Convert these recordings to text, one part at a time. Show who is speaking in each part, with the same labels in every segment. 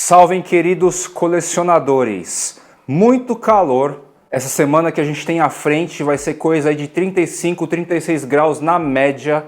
Speaker 1: Salvem, queridos colecionadores! Muito calor. Essa semana que a gente tem à frente vai ser coisa aí de 35, 36 graus na média.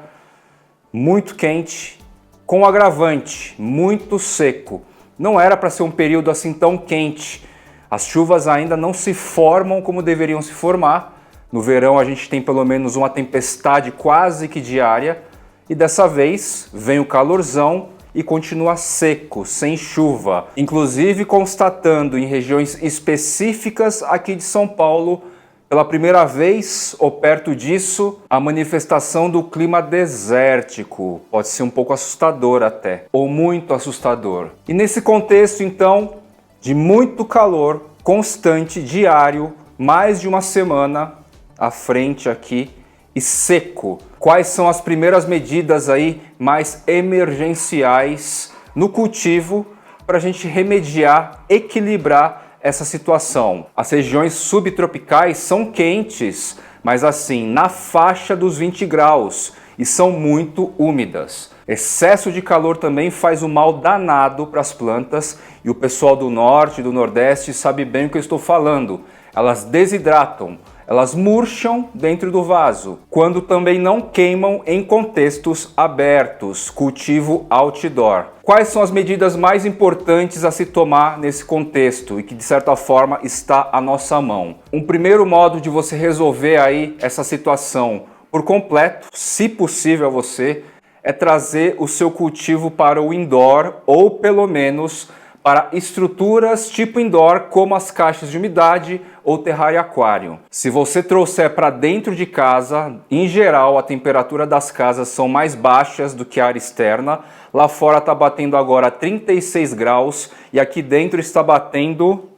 Speaker 1: Muito quente, com agravante, muito seco. Não era para ser um período assim tão quente. As chuvas ainda não se formam como deveriam se formar. No verão a gente tem pelo menos uma tempestade quase que diária. E dessa vez vem o calorzão e continua seco, sem chuva. Inclusive constatando em regiões específicas aqui de São Paulo, pela primeira vez, ou perto disso, a manifestação do clima desértico. Pode ser um pouco assustador até, ou muito assustador. E nesse contexto, então, de muito calor, constante, diário, mais de uma semana à frente aqui, e seco. Quais são as primeiras medidas aí mais emergenciais no cultivo para a gente remediar, equilibrar essa situação? As regiões subtropicais são quentes, mas assim, na faixa dos 20 graus e são muito úmidas. Excesso de calor também faz um mal danado para as plantas e o pessoal do norte e do nordeste sabe bem o que eu estou falando. Elas desidratam. Elas murcham dentro do vaso, quando também não queimam em contextos abertos, cultivo outdoor. Quais são as medidas mais importantes a se tomar nesse contexto e que de certa forma está à nossa mão? Um primeiro modo de você resolver aí essa situação por completo, se possível a você, é trazer o seu cultivo para o indoor ou pelo menos para estruturas tipo indoor, como as caixas de umidade ou terrário aquário. Se você trouxer para dentro de casa, em geral a temperatura das casas são mais baixas do que a área externa. Lá fora está batendo agora 36 graus e aqui dentro está batendo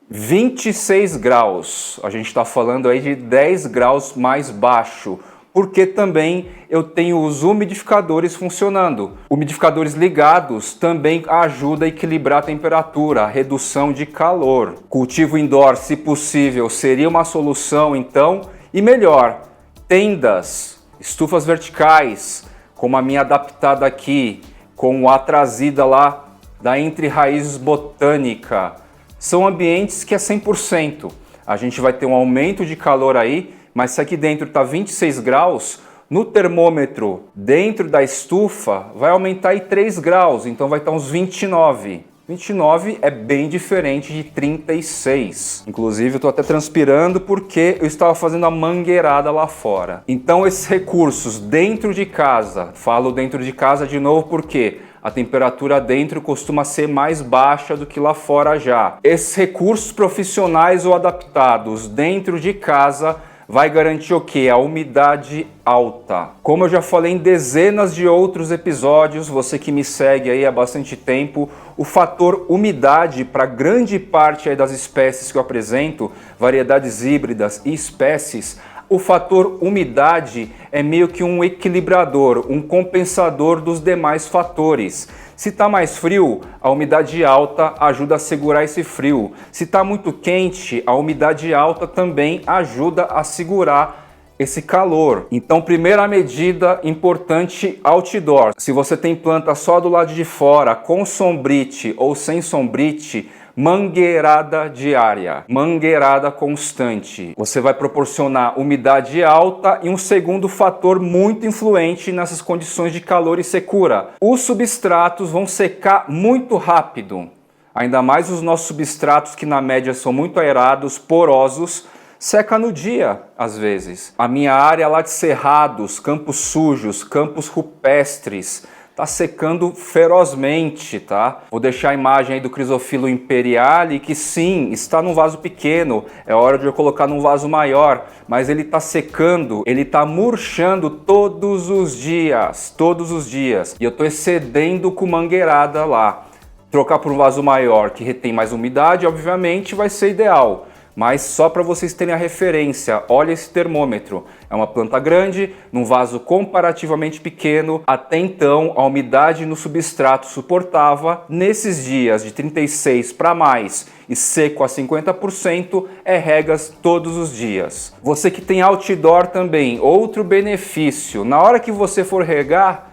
Speaker 1: 26 graus. A gente está falando aí de 10 graus mais baixo. Porque também eu tenho os umidificadores funcionando. Umidificadores ligados também ajudam a equilibrar a temperatura, a redução de calor. Cultivo indoor, se possível, seria uma solução então. E melhor, tendas, estufas verticais, como a minha adaptada aqui, com a trazida lá da Entre Raízes Botânica. São ambientes que é 100%. A gente vai ter um aumento de calor aí, mas se aqui dentro está 26 graus, no termômetro dentro da estufa vai aumentar aí 3 graus, então vai estar uns 29. 29 é bem diferente de 36. Inclusive eu estou até transpirando porque eu estava fazendo a mangueirada lá fora. Então esses recursos dentro de casa, falo dentro de casa de novo porque a temperatura dentro costuma ser mais baixa do que lá fora já. Esses recursos profissionais ou adaptados dentro de casa vai garantir o quê? A umidade alta. Como eu já falei em dezenas de outros episódios, você que me segue aí há bastante tempo, o fator umidade para grande parte aí das espécies que eu apresento, variedades híbridas e espécies, o fator umidade é meio que um equilibrador, um compensador dos demais fatores. Se está mais frio, a umidade alta ajuda a segurar esse frio. Se está muito quente, a umidade alta também ajuda a segurar esse calor. Então, primeira medida importante, outdoor. Se você tem planta só do lado de fora, com sombrite ou sem sombrite, mangueirada diária, mangueirada constante. Você vai proporcionar umidade alta e um segundo fator muito influente nessas condições de calor e secura. Os substratos vão secar muito rápido, ainda mais os nossos substratos que na média são muito aerados, porosos, seca no dia, às vezes. A minha área lá de cerrados, campos sujos, campos rupestres, tá secando ferozmente, tá? Vou deixar a imagem aí do Chrysophyllum imperiale, que sim, está num vaso pequeno, é hora de eu colocar num vaso maior, mas ele tá secando, ele tá murchando todos os dias, e eu tô excedendo com mangueirada lá. Trocar por um vaso maior que retém mais umidade, obviamente, vai ser ideal. Mas só para vocês terem a referência, olha esse termômetro. É uma planta grande, num vaso comparativamente pequeno. Até então, a umidade no substrato suportava. Nesses dias de 36 para mais e seco a 50%, é regas todos os dias. Você que tem outdoor também, outro benefício. Na hora que você for regar,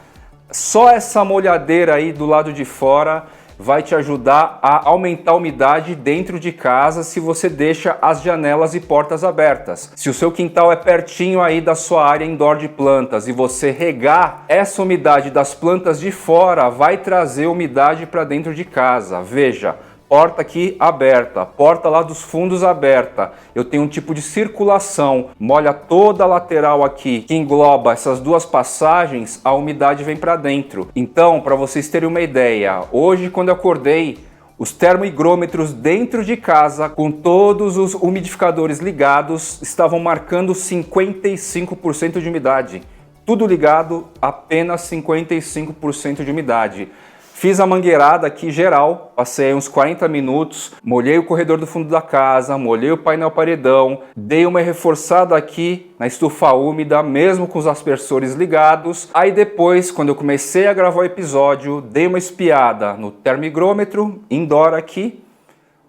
Speaker 1: só essa molhadeira aí do lado de fora vai te ajudar a aumentar a umidade dentro de casa se você deixa as janelas e portas abertas. Se o seu quintal é pertinho aí da sua área indoor de plantas e você regar, essa umidade das plantas de fora vai trazer umidade para dentro de casa. Veja, porta aqui aberta, porta lá dos fundos aberta. Eu tenho um tipo de circulação, molha toda a lateral aqui, que engloba essas duas passagens, a umidade vem para dentro. Então, para vocês terem uma ideia, hoje quando eu acordei, os termohigrômetros dentro de casa, com todos os umidificadores ligados, estavam marcando 55% de umidade. Tudo ligado, apenas 55% de umidade. Fiz a mangueirada aqui geral, passei uns 40 minutos, molhei o corredor do fundo da casa, molhei o painel paredão, dei uma reforçada aqui na estufa úmida, mesmo com os aspersores ligados. Aí depois, quando eu comecei a gravar o episódio, dei uma espiada no termohigrômetro, indoor aqui,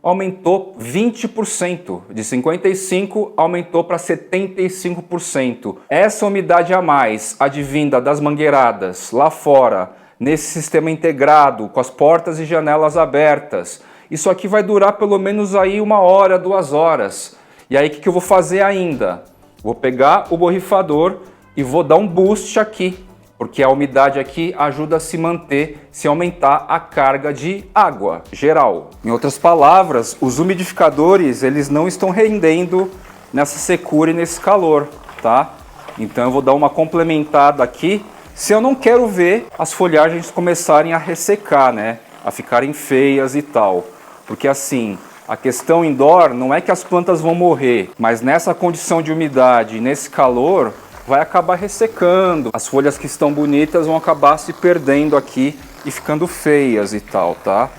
Speaker 1: aumentou 20%, de 55% aumentou para 75%. Essa umidade a mais, advinda das mangueiradas lá fora, nesse sistema integrado, com as portas e janelas abertas. Isso aqui vai durar pelo menos aí 1 hora, 2 horas. E aí o que eu vou fazer ainda? Vou pegar o borrifador e vou dar um boost aqui, porque a umidade aqui ajuda a se manter se aumentar a carga de água geral. Em outras palavras, os umidificadores eles não estão rendendo nessa secura e nesse calor, tá? Então eu vou dar uma complementada aqui. Se eu não quero ver as folhagens começarem a ressecar, né? A ficarem feias e tal. Porque assim, a questão indoor não é que as plantas vão morrer, mas nessa condição de umidade, nesse calor, vai acabar ressecando. As folhas que estão bonitas vão acabar se perdendo aqui e ficando feias e tal, tá?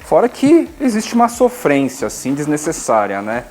Speaker 1: Fora que existe uma sofrência, assim, desnecessária, né?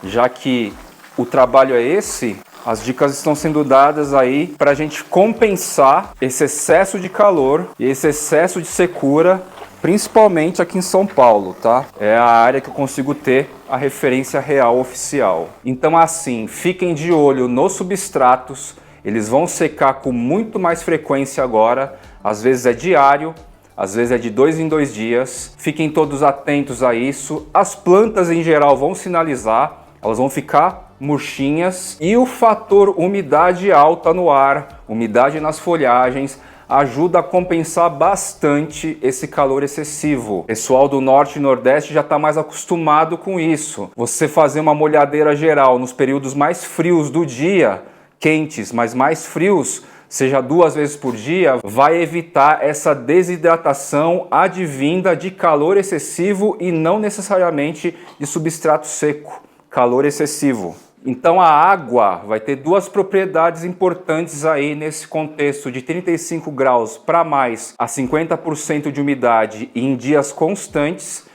Speaker 1: Já que o trabalho é esse, as dicas estão sendo dadas aí para a gente compensar esse excesso de calor e esse excesso de secura, principalmente aqui em São Paulo, tá? É a área que eu consigo ter a referência real oficial. Então assim, fiquem de olho nos substratos, eles vão secar com muito mais frequência agora, às vezes é diário, às vezes é de 2 em 2 dias. Fiquem todos atentos a isso. As plantas em geral vão sinalizar, elas vão ficar murchinhas, e o fator umidade alta no ar, umidade nas folhagens, ajuda a compensar bastante esse calor excessivo. O pessoal do norte e nordeste já está mais acostumado com isso. Você fazer uma molhadeira geral nos períodos mais frios do dia, quentes, mas mais frios, seja 2 vezes por dia, vai evitar essa desidratação advinda de calor excessivo e não necessariamente de substrato seco. Calor excessivo. Então a água vai ter 2 propriedades importantes aí nesse contexto de 35 graus para mais a 50% de umidade e em dias constantes,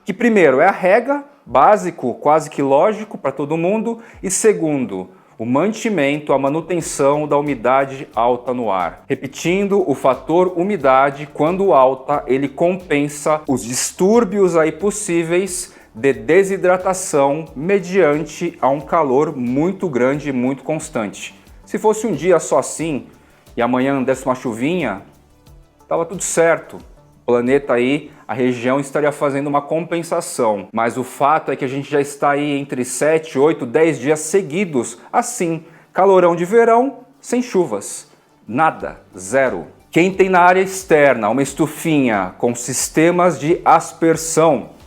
Speaker 1: que primeiro é a rega, básico, quase que lógico para todo mundo, e segundo, o mantimento, a manutenção da umidade alta no ar. Repetindo, o fator umidade, quando alta, ele compensa os distúrbios aí possíveis de desidratação mediante a um calor muito grande e muito constante. Se fosse um dia só assim e amanhã desse uma chuvinha, estava tudo certo. O planeta aí, a região estaria fazendo uma compensação. Mas o fato é que a gente já está aí entre 7, 8, 10 dias seguidos assim. Calorão de verão, sem chuvas. Nada, zero. Quem tem na área externa uma estufinha com sistemas de aspersão,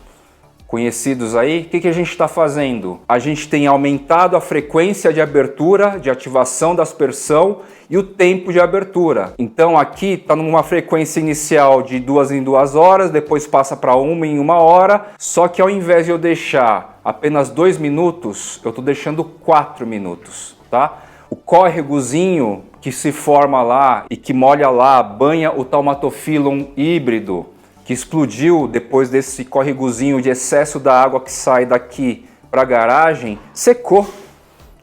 Speaker 1: conhecidos aí, o que a gente está fazendo? A gente tem aumentado a frequência de abertura, de ativação da aspersão e o tempo de abertura. Então aqui está numa frequência inicial de 2 em 2 horas, depois passa para 1 em 1 hora, só que ao invés de eu deixar apenas 2 minutos, eu estou deixando 4 minutos, tá? O córregozinho que se forma lá e que molha lá, banha o Taumatophyllum híbrido, que explodiu depois desse córregozinho de excesso da água que sai daqui para a garagem, secou,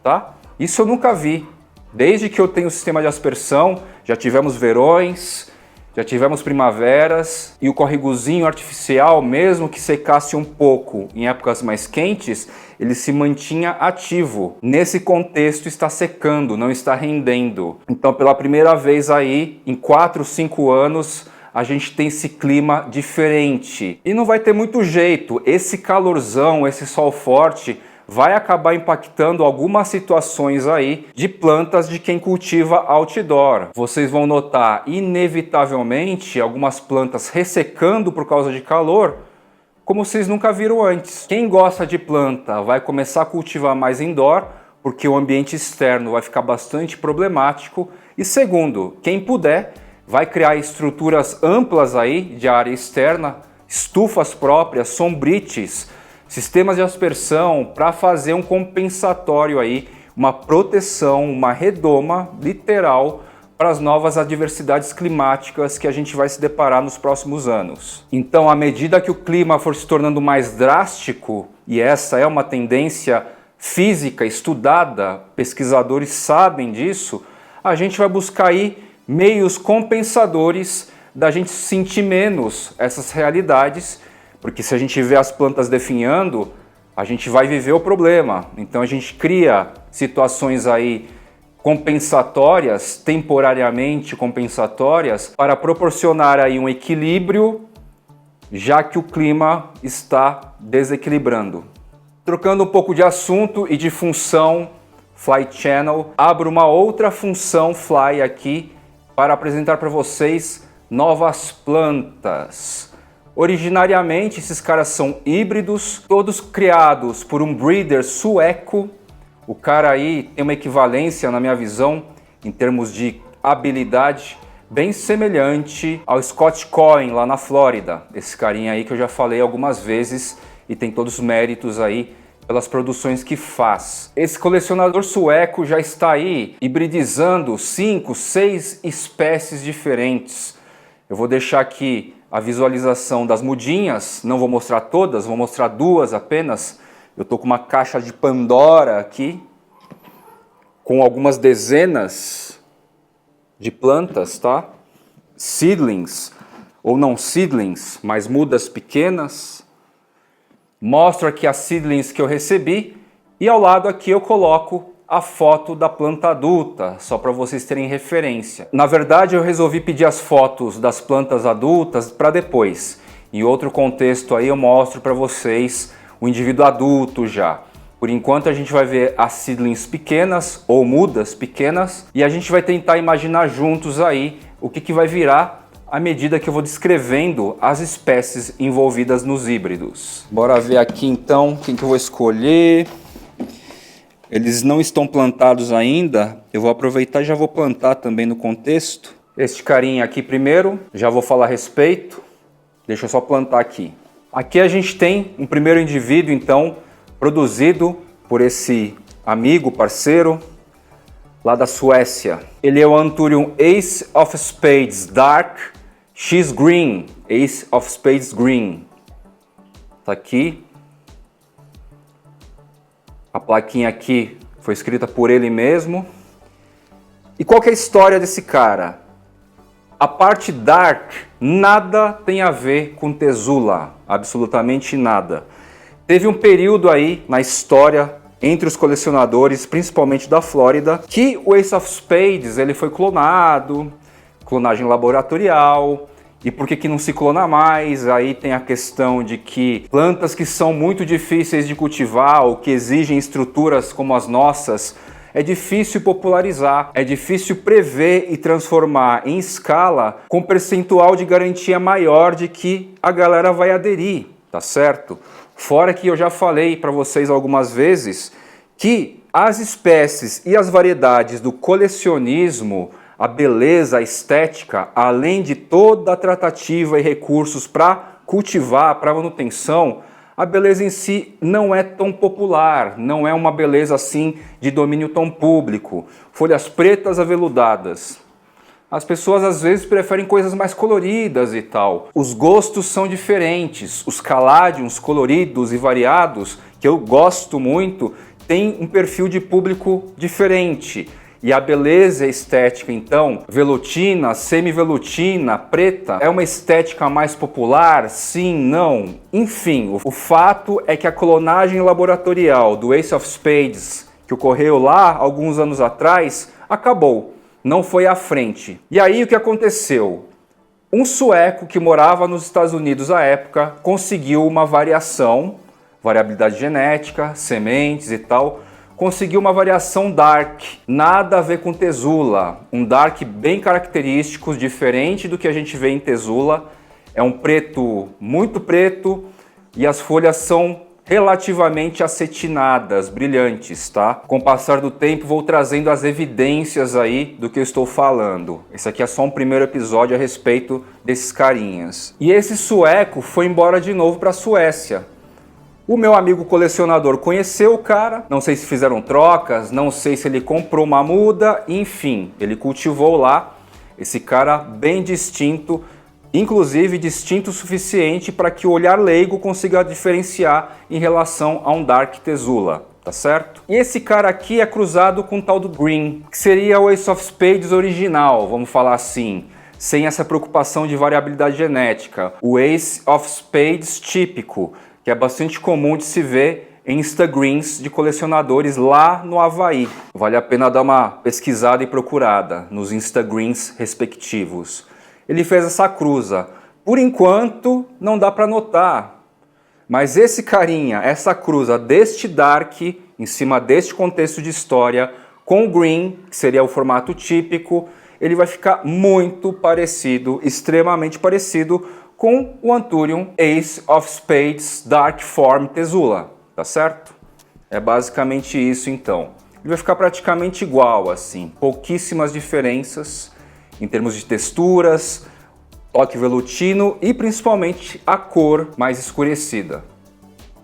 Speaker 1: tá? Isso eu nunca vi. Desde que eu tenho o sistema de aspersão, já tivemos verões, já tivemos primaveras, e o córregozinho artificial, mesmo que secasse um pouco em épocas mais quentes, ele se mantinha ativo. Nesse contexto está secando, não está rendendo. Então pela primeira vez aí, em 4, 5 anos, a gente tem esse clima diferente. E não vai ter muito jeito, esse calorzão, esse sol forte vai acabar impactando algumas situações aí de plantas de quem cultiva outdoor. Vocês vão notar, inevitavelmente, algumas plantas ressecando por causa de calor, como vocês nunca viram antes. Quem gosta de planta vai começar a cultivar mais indoor, porque o ambiente externo vai ficar bastante problemático. E segundo, quem puder, vai criar estruturas amplas aí de área externa, estufas próprias, sombrites, sistemas de aspersão para fazer um compensatório aí, uma proteção, uma redoma literal para as novas adversidades climáticas que a gente vai se deparar nos próximos anos. Então, à medida que o clima for se tornando mais drástico, e essa é uma tendência física estudada, pesquisadores sabem disso, a gente vai buscar aí meios compensadores da gente sentir menos essas realidades, porque se a gente vê as plantas definhando, a gente vai viver o problema. Então a gente cria situações aí compensatórias, temporariamente compensatórias, para proporcionar aí um equilíbrio, já que o clima está desequilibrando. Trocando um pouco de assunto e de função Fly Channel, abro uma outra função Fly aqui para apresentar para vocês novas plantas. Originariamente, esses caras são híbridos, todos criados por um breeder sueco. O cara aí tem uma equivalência, na minha visão, em termos de habilidade, bem semelhante ao Scott Cohen lá na Flórida. Esse carinha aí que eu já falei algumas vezes e tem todos os méritos aí pelas produções que faz. Esse colecionador sueco já está aí hibridizando 5, 6 espécies diferentes. Eu vou deixar aqui a visualização das mudinhas, não vou mostrar todas, vou mostrar 2 apenas. Eu tô com uma caixa de Pandora aqui, com algumas dezenas de plantas, tá? Seedlings, ou não seedlings, mas mudas pequenas. Mostro aqui as seedlings que eu recebi e ao lado aqui eu coloco a foto da planta adulta, só para vocês terem referência. Na verdade, eu resolvi pedir as fotos das plantas adultas para depois. Em outro contexto aí eu mostro para vocês o indivíduo adulto já. Por enquanto a gente vai ver as seedlings pequenas ou mudas pequenas e a gente vai tentar imaginar juntos aí o que vai virar à medida que eu vou descrevendo as espécies envolvidas nos híbridos. Bora ver aqui então quem que eu vou escolher. Eles não estão plantados ainda, eu vou aproveitar e já vou plantar também no contexto. Este carinha aqui primeiro, já vou falar a respeito, deixa eu só plantar aqui. Aqui a gente tem um primeiro indivíduo então, produzido por esse amigo, parceiro, lá da Suécia. Ele é o Anthurium Ace of Spades Dark X Green, Ace of Spades Green. Tá aqui. A plaquinha aqui foi escrita por ele mesmo. E qual que é a história desse cara? A parte dark nada tem a ver com Tesula, absolutamente nada. Teve um período aí na história entre os colecionadores, principalmente da Flórida, que o Ace of Spades ele foi clonado, clonagem laboratorial. E por que não se clona mais? Aí tem a questão de que plantas que são muito difíceis de cultivar ou que exigem estruturas como as nossas, é difícil popularizar, é difícil prever e transformar em escala com percentual de garantia maior de que a galera vai aderir, tá certo? Fora que eu já falei para vocês algumas vezes que as espécies e as variedades do colecionismo, a beleza, a estética, além de toda a tratativa e recursos para cultivar, para manutenção, a beleza em si não é tão popular, não é uma beleza assim de domínio tão público. Folhas pretas aveludadas. As pessoas às vezes preferem coisas mais coloridas e tal. Os gostos são diferentes. Os caladiums coloridos e variados, que eu gosto muito, têm um perfil de público diferente. E a beleza estética, então, velutina, semi-velutina, preta, é uma estética mais popular? Sim, não? Enfim, o fato é que a clonagem laboratorial do Ace of Spades, que ocorreu lá alguns anos atrás, acabou. Não foi à frente. E aí o que aconteceu? Um sueco que morava nos Estados Unidos à época conseguiu uma variação, variabilidade genética, sementes e tal, conseguiu uma variação dark, nada a ver com tesula, um dark bem característico, diferente do que a gente vê em tesula. É um preto muito preto e as folhas são relativamente acetinadas, brilhantes, tá? Com o passar do tempo vou trazendo as evidências aí do que eu estou falando. Esse aqui é só um primeiro episódio a respeito desses carinhas. E esse sueco foi embora de novo para a Suécia. O meu amigo colecionador conheceu o cara, não sei se fizeram trocas, não sei se ele comprou uma muda, enfim, ele cultivou lá esse cara bem distinto, inclusive distinto o suficiente para que o olhar leigo consiga diferenciar em relação a um Dark Tesula, tá certo? E esse cara aqui é cruzado com o tal do Green, que seria o Ace of Spades original, vamos falar assim, sem essa preocupação de variabilidade genética. O Ace of Spades típico, que é bastante comum de se ver em Instagrams de colecionadores lá no Havaí. Vale a pena dar uma pesquisada e procurada nos Instagrams respectivos. Ele fez essa cruza. Por enquanto, não dá para notar. Mas esse carinha, essa cruza deste Dark, em cima deste contexto de história, com o Green, que seria o formato típico, ele vai ficar muito parecido, extremamente parecido, com o Anthurium Ace of Spades Dark Form Tesula, tá certo? É basicamente isso então. Ele vai ficar praticamente igual, assim, pouquíssimas diferenças em termos de texturas, toque velutino e principalmente a cor mais escurecida.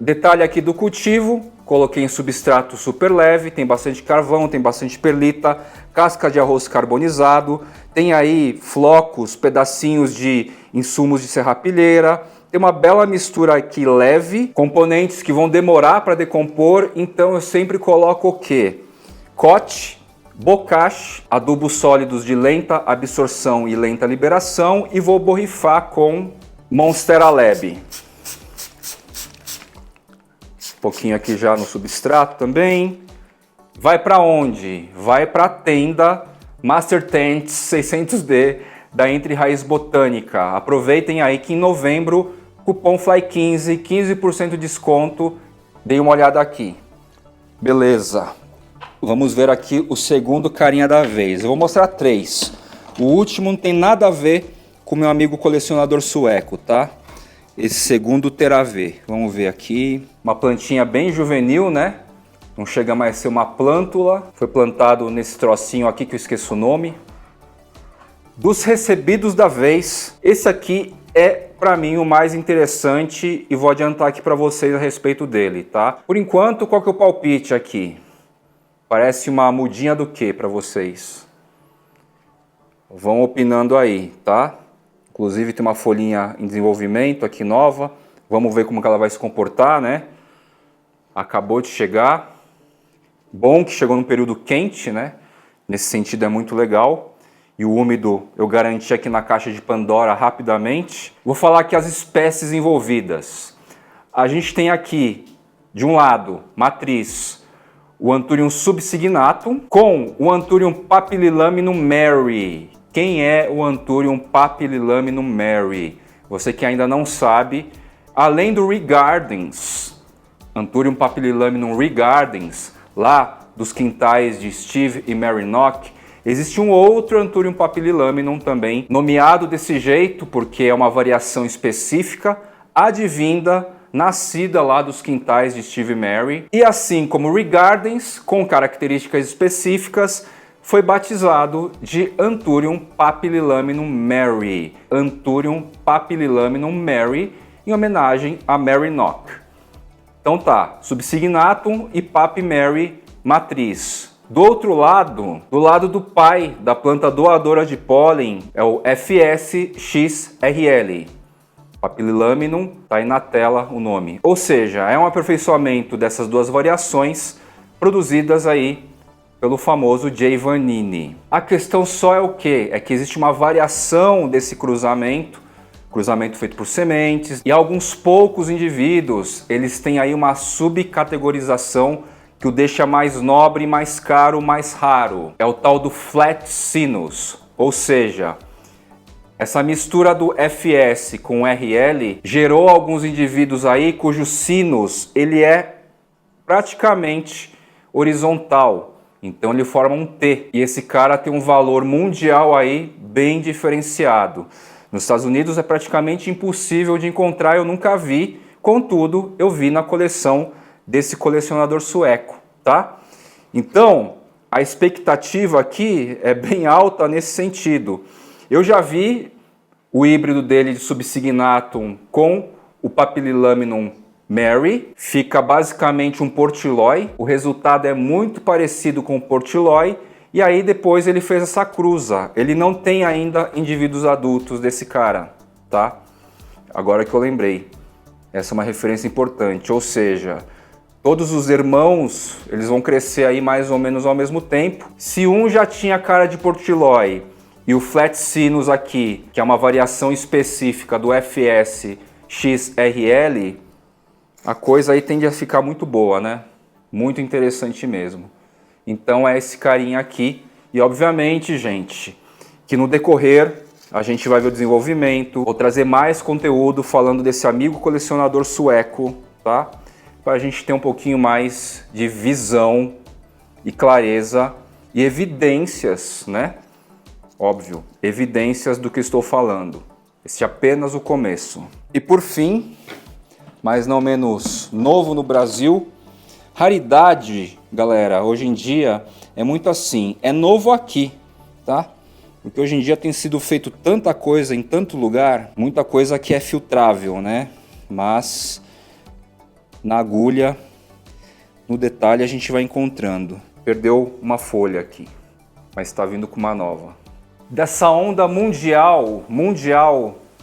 Speaker 1: Detalhe aqui do cultivo, coloquei em substrato super leve, tem bastante carvão, tem bastante perlita, casca de arroz carbonizado, tem aí flocos, pedacinhos de insumos de serrapilheira, tem uma bela mistura aqui leve, componentes que vão demorar para decompor, então eu sempre coloco o quê? Cote, bocache, adubos sólidos de lenta absorção e lenta liberação e vou borrifar com Monstera Lab. Um pouquinho aqui já no substrato também. Vai para onde? Vai para a tenda Master Tent 600D da Entre Raiz Botânica. Aproveitem aí que em novembro, cupom FLY15, 15% de desconto. Dei uma olhada aqui. Beleza. Vamos ver aqui o segundo carinha da vez. Eu vou mostrar 3. O último não tem nada a ver com meu amigo colecionador sueco, tá? Esse segundo terá a ver. Vamos ver aqui. Uma plantinha bem juvenil, né? Não chega mais a ser uma plântula. Foi plantado nesse trocinho aqui que eu esqueço o nome. Dos recebidos da vez, esse aqui é para mim o mais interessante e vou adiantar aqui para vocês a respeito dele, tá? Por enquanto, qual que é o palpite aqui? Parece uma mudinha do que para vocês? Vão opinando aí, tá? Inclusive tem uma folhinha em desenvolvimento aqui nova. Vamos ver como que ela vai se comportar, né? Acabou de chegar. Bom que chegou num período quente, né? Nesse sentido é muito legal. E o úmido eu garanti aqui na caixa de Pandora rapidamente. Vou falar aqui as espécies envolvidas. A gente tem aqui, de um lado, matriz, o Anthurium subsignatum com o Anthurium papillilaminum Mary. Quem é o Anthurium papillilaminum Mary? Você que ainda não sabe, além do Regardens, Anthurium papillilaminum Regardens, lá dos quintais de Steve e Mary Nock, existe um outro Anthurium papillilaminum também, nomeado desse jeito porque é uma variação específica, advinda, nascida lá dos quintais de Steve e Mary. E assim como Regardens, com características específicas, foi batizado de Anthurium papillilaminum Mary. Anthurium papillilaminum Mary, em homenagem a Mary Nock. Então tá, subsignatum e Papi Mary matriz. Do outro lado, do lado do pai da planta doadora de pólen, é o FSXRL. Papillilaminum, tá aí na tela o nome. Ou seja, é um aperfeiçoamento dessas duas variações produzidas aí pelo famoso J. Vanini. A questão só é o quê? É que existe uma variação desse cruzamento feito por sementes, e alguns poucos indivíduos, eles têm aí uma subcategorização que o deixa mais nobre, mais caro, mais raro. É o tal do Flat Sinus, ou seja, Essa mistura do FS com RL gerou alguns indivíduos aí cujo sinus ele é praticamente horizontal. Então ele forma um T. E esse cara tem um valor mundial aí bem diferenciado. Nos Estados Unidos é praticamente impossível de encontrar, eu nunca vi. Contudo, eu vi na coleção desse colecionador sueco, tá? Então, a expectativa aqui é bem alta nesse sentido. Eu já vi o híbrido dele de Subsignatum com o Papillilaminum Mary, fica basicamente um Portilloy, o resultado é muito parecido com o Portilloy, e aí depois ele fez essa cruza. Ele não tem ainda indivíduos adultos desse cara, tá? Agora que eu lembrei, essa é uma referência importante, ou seja, todos os irmãos, eles vão crescer aí mais ou menos ao mesmo tempo. Se um já tinha cara de Portilloy e o Flat Sinus aqui, que é uma variação específica do FS XRL, a coisa aí tende a ficar muito boa, né? Muito interessante mesmo. Então é esse carinha aqui. E obviamente, gente, que no decorrer a gente vai ver o desenvolvimento. Vou trazer mais conteúdo falando desse amigo colecionador sueco, tá? Para a gente ter um pouquinho mais de visão e clareza e evidências, né? Óbvio, evidências do que estou falando. Este é apenas o começo. E por fim, mas não menos novo no Brasil, raridade, galera, hoje em dia é muito assim, é novo aqui, tá? Porque hoje em dia tem sido feito tanta coisa em tanto lugar, muita coisa que é filtrável, né? Mas na agulha, no detalhe a gente vai encontrando. Perdeu uma folha aqui, mas está vindo com uma nova. Dessa onda mundial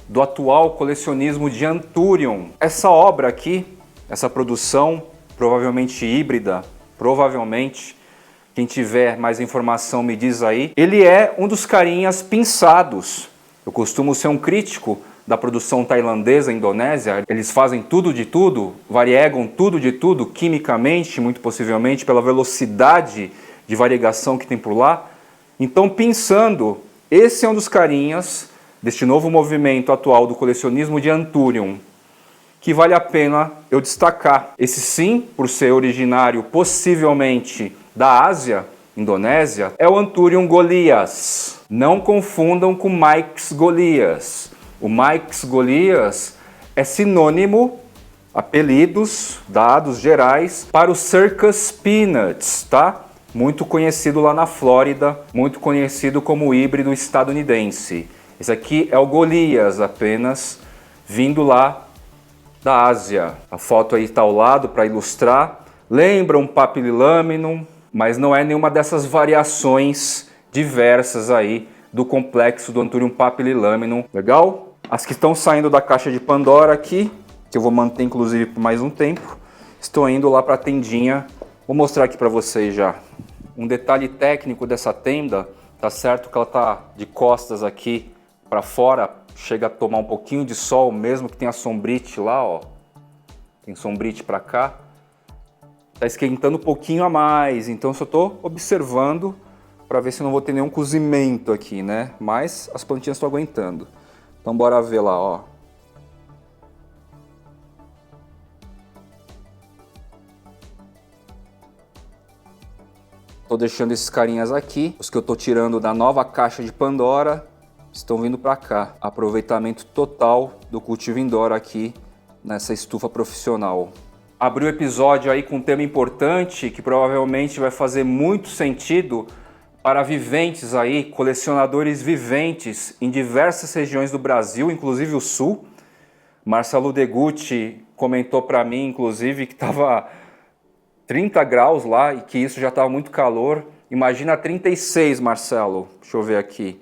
Speaker 1: do atual colecionismo de Anturium. Essa obra aqui, essa produção, provavelmente híbrida, provavelmente, quem tiver mais informação me diz aí, ele é um dos carinhas pinçados. Eu costumo ser um crítico da produção tailandesa, indonésia, eles fazem tudo de tudo, variegam tudo de tudo, quimicamente, muito possivelmente, pela velocidade de variegação que tem por lá. Então, pinçando, esse é um dos carinhas deste novo movimento atual do colecionismo de Anturium, que vale a pena eu destacar. Esse sim, por ser originário possivelmente da Ásia, Indonésia, é o Anturium Golias. Não confundam com Mike's Golias. O Mike's Golias é sinônimo, apelidos, dados gerais, para o Circus Peanuts, tá? Muito conhecido lá na Flórida, muito conhecido como híbrido estadunidense. Esse aqui é o Golias, apenas vindo lá da Ásia. A foto aí está ao lado para ilustrar. Lembra um Papillilaminum, mas não é nenhuma dessas variações diversas aí do complexo do Anturium Papillilaminum. Legal? As que estão saindo da caixa de Pandora aqui, que eu vou manter inclusive por mais um tempo, estou indo lá para a tendinha. Vou mostrar aqui para vocês já. Um detalhe técnico dessa tenda, tá certo que ela tá de costas aqui para fora, chega a tomar um pouquinho de sol, mesmo que tenha sombrite lá, ó. Tem sombrite para cá. Tá esquentando um pouquinho a mais, então eu só tô observando para ver se não vou ter nenhum cozimento aqui, né? Mas as plantinhas estão aguentando. Então bora ver lá, ó. Tô deixando esses carinhas aqui, os que eu tô tirando da nova caixa de Pandora estão vindo para cá. Aproveitamento total do cultivo indoor aqui nessa estufa profissional. Abri o episódio aí com um tema importante que provavelmente vai fazer muito sentido para viventes aí, colecionadores viventes em diversas regiões do Brasil, inclusive o Sul. Marcelo Degutti comentou para mim, inclusive, que estava 30 graus lá e que isso já estava muito calor. Imagina 36, Marcelo. Deixa eu ver aqui.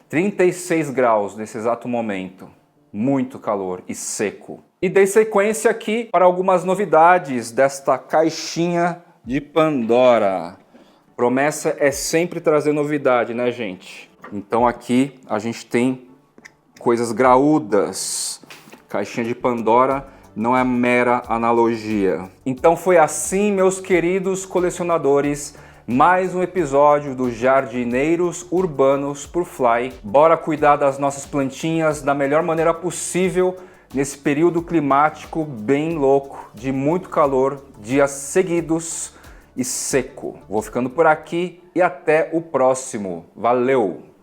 Speaker 1: 36 graus nesse exato momento. Muito calor e seco. E dei sequência aqui para algumas novidades desta caixinha de Pandora. Promessa é sempre trazer novidade, né, gente? Então aqui a gente tem coisas graúdas. Caixinha de Pandora não é mera analogia. Então foi assim, meus queridos colecionadores, mais um episódio do Jardineiros Urbanos por Fly. Bora cuidar das nossas plantinhas da melhor maneira possível nesse período climático bem louco, de muito calor, dias seguidos e seco. Vou ficando por aqui e até o próximo. Valeu!